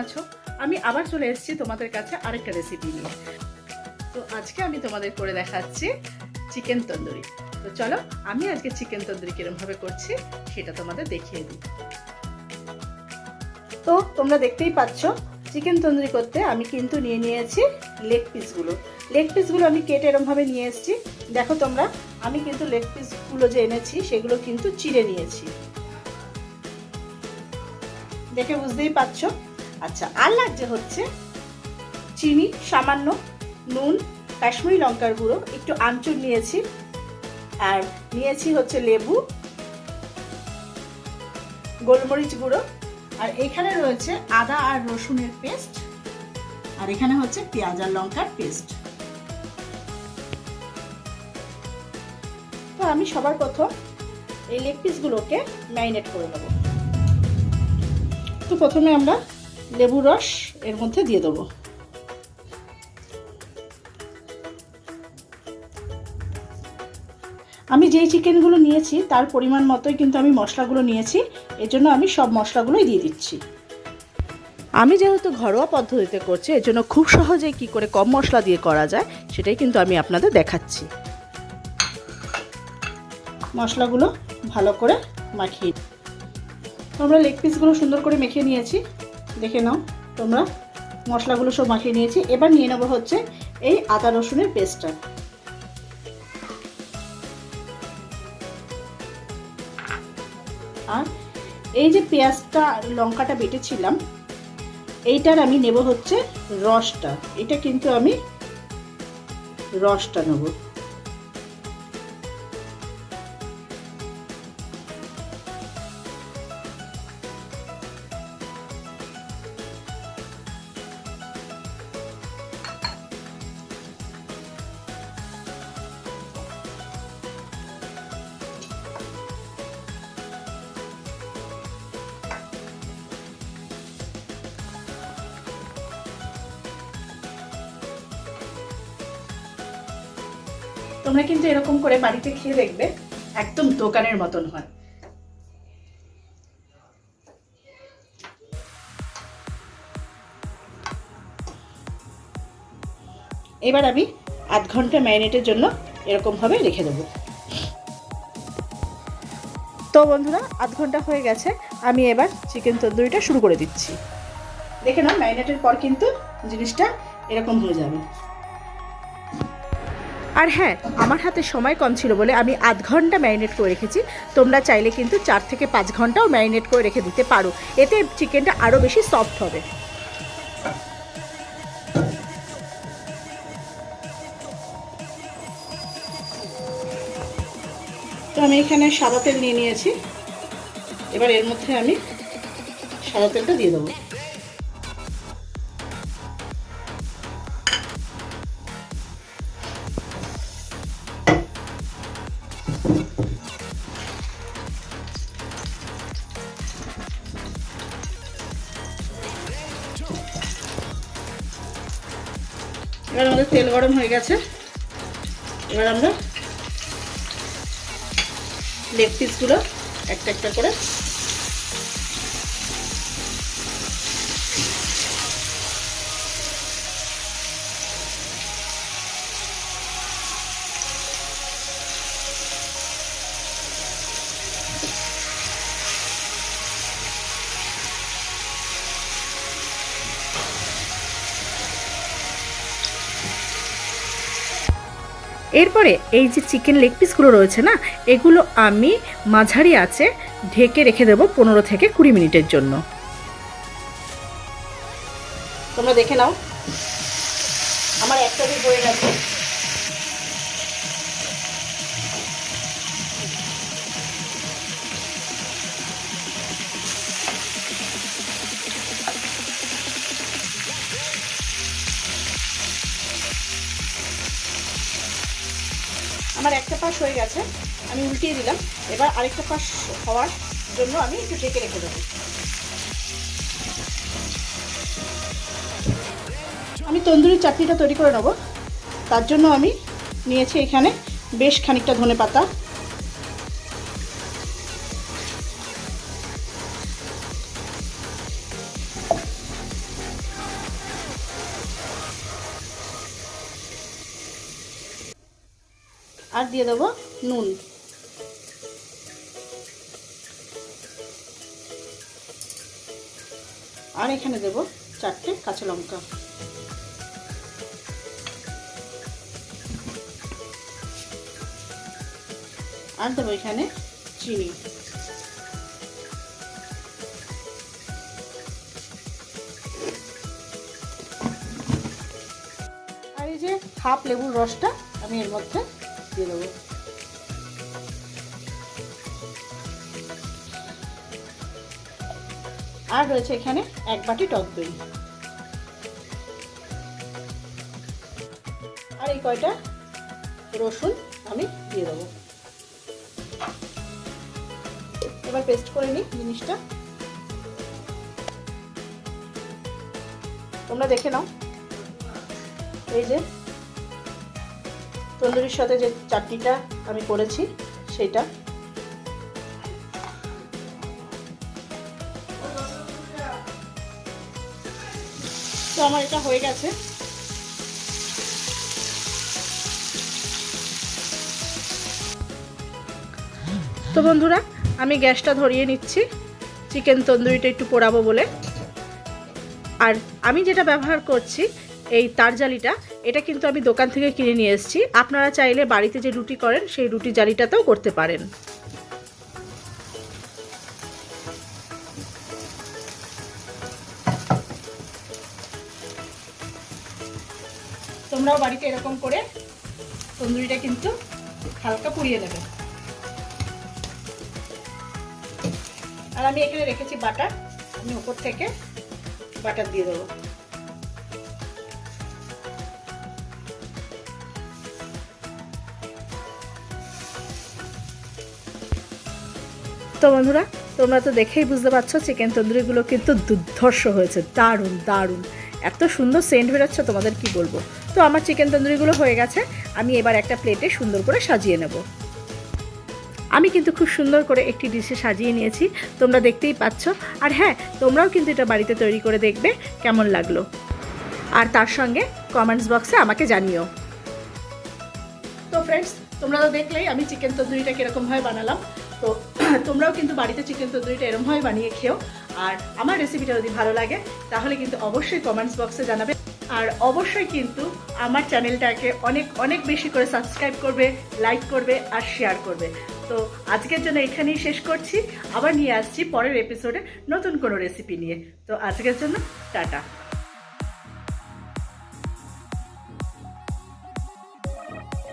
আছো? আমি আবার চলে এসেছি তোমাদের কাছে আরেকটা রেসিপি নিয়ে। তো আজকে আমি তোমাদের করে দেখাচ্ছি চিকেন তন্দুরি। তো চলো আমি আজকে চিকেন তন্দুরি কিরমভাবে করছি সেটা তোমাদের দেখিয়ে দিই। তো তোমরা দেখতেই পাচ্ছ চিকেন তন্দুরি করতে আমি কিন্তু নিয়ে নিয়েছি লেগ পিসগুলো আমি কেটে এরমভাবে নিয়ে এসেছি। দেখো তোমরা, আমি কিন্তু লেগ পিসগুলো যে এনেছি সেগুলো কিন্তু চিড়ে নিয়েছি, দেখে বুঝতেই পারছো। আচ্ছা, আর লাগছে হচ্ছে চিনি, সামান্য নুন, কাশ্মীরি লঙ্কার গুঁড়ো, একটু আমচুর নিয়েছি, আর নিয়েছি হচ্ছে লেবু, গোলমরিচ গুঁড়ো, আর এখানে রয়েছে আদা আর রসুনের পেস্ট, আর এখানে হচ্ছে পেঁয়াজ আর লঙ্কার পেস্ট। তো আমি সবার প্রথম এই লেগ পিসগুলোকে ম্যারিনেট করে নেব। তো প্রথমে আমরা লেবুর রস এর মধ্যে দিয়ে দেবো। আমি যেই চিকেনগুলো নিয়েছি তার পরিমাণ মতোই কিন্তু আমি মশলাগুলো নিয়েছি, এজন্য আমি সব মশলাগুলোই দিয়ে দিচ্ছি। আমি যেহেতু ঘরোয়া পদ্ধতিতে করছি, এজন্য খুব সহজেই কি করে কম মশলা দিয়ে করা যায় সেটাই কিন্তু আমি আপনাদের দেখাচ্ছি। মশলাগুলো ভালো করে মাখিয়ে, তোমরা লেগ পিসগুলো সুন্দর করে মেখে নিয়েছি, দেখে নাও তোমরা, মশলাগুলো সব মাখিয়ে নিয়েছি। এবার নিয়ে নেবো হচ্ছে এই আদা রসুনের পেস্টটা। আর এই যে পেঁয়াজটা লঙ্কাটা বেটেছিলাম, এইটার আমি নেব হচ্ছে রসটা। এটা কিন্তু আমি রসটা নেব। তোমরা কিন্তু এরকম করে বাড়িতে খেয়ে দেখবে, একদম দোকানের মতন হয়। এবার আমি আধ ঘন্টা ম্যারিনেটের জন্য এরকমভাবে রেখে দেবো। তো বন্ধুরা, আধ ঘন্টা হয়ে গেছে, আমি এবার চিকেন তন্দুরিটা শুরু করে দিচ্ছি। দেখে নাও, ম্যারিনেটের পর কিন্তু জিনিসটা এরকম হয়ে যাবে। আর হ্যাঁ, আমার হাতে সময় কম ছিল বলে আমি আধ ঘন্টা ম্যারিনেট করে রেখেছি। তোমরা চাইলে কিন্তু 4 থেকে 5 ঘন্টাও ম্যারিনেট করে রেখে দিতে পারো, এতে চিকেনটা আরও বেশি সফট হবে। তো আমি এখানে সাদা তেল নিয়ে নিয়েছি, এবার এর মধ্যে আমি সাদা তেলটা দিয়ে দেবো। এবার আমাদের তেল গরম হয়ে গেছে, এবার আমরা লেগ পিসগুলো একটা একটা করে এরপরে এই যে চিকেন লেগ পিসগুলো রয়েছে না, এগুলো আমি মাঝারি আঁচে ঢেকে রেখে দেবো 15 থেকে 20 মিনিটের জন্য। তোমরা দেখে নাও, আমার একটা দিক হয়ে গেছে। আমার একটা পাশ হয়ে গেছে, আমি উল্টিয়ে দিলাম। এবার আরেকটা পাশ হওয়ার জন্য আমি একটু ঢেকে রেখে দেবো। আমি তন্দুরি চাটনিটা তৈরি করে নেব, তার জন্য আমি নিয়েছি এখানে বেশ খানিকটা ধনেপাতা, আর দিয়ে দেবো নুন। আর এখানে দেবো 4টে কাঁচা লঙ্কা। আর দেবো এখানে চিনি। আর এই যে হাফ লেবুর রসটা আমি এর মধ্যে দিয়ে দেবো। আর রয়েছে এখানে 1 বাটি টক দই। আর এই কয়টা রসুন আমি দিয়ে দেবো। এবার পেস্ট করে নিই জিনিসটা। তোমরা দেখে নাও। এই যে তন্দুরির সাথে যে চাটনিটা আমি করেছি সেটা। তো আমার এটা হয়ে গেছে। তো বন্ধুরা, আমি গ্যাসটা ধরিয়ে নিচ্ছি চিকেন তন্দুরিটা একটু পোড়াবো বলে। আর আমি যেটা ব্যবহার করছি এই তারজালিটা, এটা কিন্তু আমি দোকান থেকে কিনে নিয়ে এসেছি। আপনারা চাইলে বাড়িতে যে রুটি করেন সেই রুটি জালিটাতেও করতে পারেন। তোমরাও বাড়িতে এরকম করে তন্দুরিটা কিন্তু হালকা পুড়িয়ে নেবে। আর আমি এখানে রেখেছি বাটার, আমি উপর থেকে বাটার দিয়ে দেবো। তো বন্ধুরা, তোমরা তো দেখেই বুঝতে পারছো চিকেন তন্দুরিগুলো কিন্তু দুর্ধর্ষ হয়েছে, দারুণ দারুণ, এত সুন্দর সেন্ট বেরোচ্ছে তোমাদের কি বলবো। তো আমার চিকেন তন্দুরিগুলো হয়ে গেছে, আমি এবার একটা প্লেটে সুন্দর করে সাজিয়ে নেব। আমি কিন্তু খুব সুন্দর করে একটি ডিশে সাজিয়ে নিয়েছি, তোমরা দেখতেই পাচ্ছ। আর হ্যাঁ, তোমরাও কিন্তু এটা বাড়িতে তৈরি করে দেখবে কেমন লাগলো, আর তার সঙ্গে কমেন্টস বক্সে আমাকে জানিও। তো ফ্রেন্ডস, তোমরা তো দেখলেই আমি চিকেন তন্দুরিটা কীরকমভাবে বানালাম। তো তোমরাও কিন্তু বাড়িতে চিকেন তন্দুরিটা এরকমভাবে বানিয়ে খেও। আর আমার রেসিপিটা যদি ভালো লাগে তাহলে কিন্তু অবশ্যই কমেন্টস বক্সে জানাবে। আর অবশ্যই কিন্তু আমার চ্যানেলটাকে অনেক অনেক বেশি করে সাবস্ক্রাইব করবে, লাইক করবে আর শেয়ার করবে। তো আজকের জন্য এখানেই শেষ করছি, আবার নিয়ে আসছি পরের এপিসোডে নতুন কোনো রেসিপি নিয়ে। তো আজকের জন্য টাটা।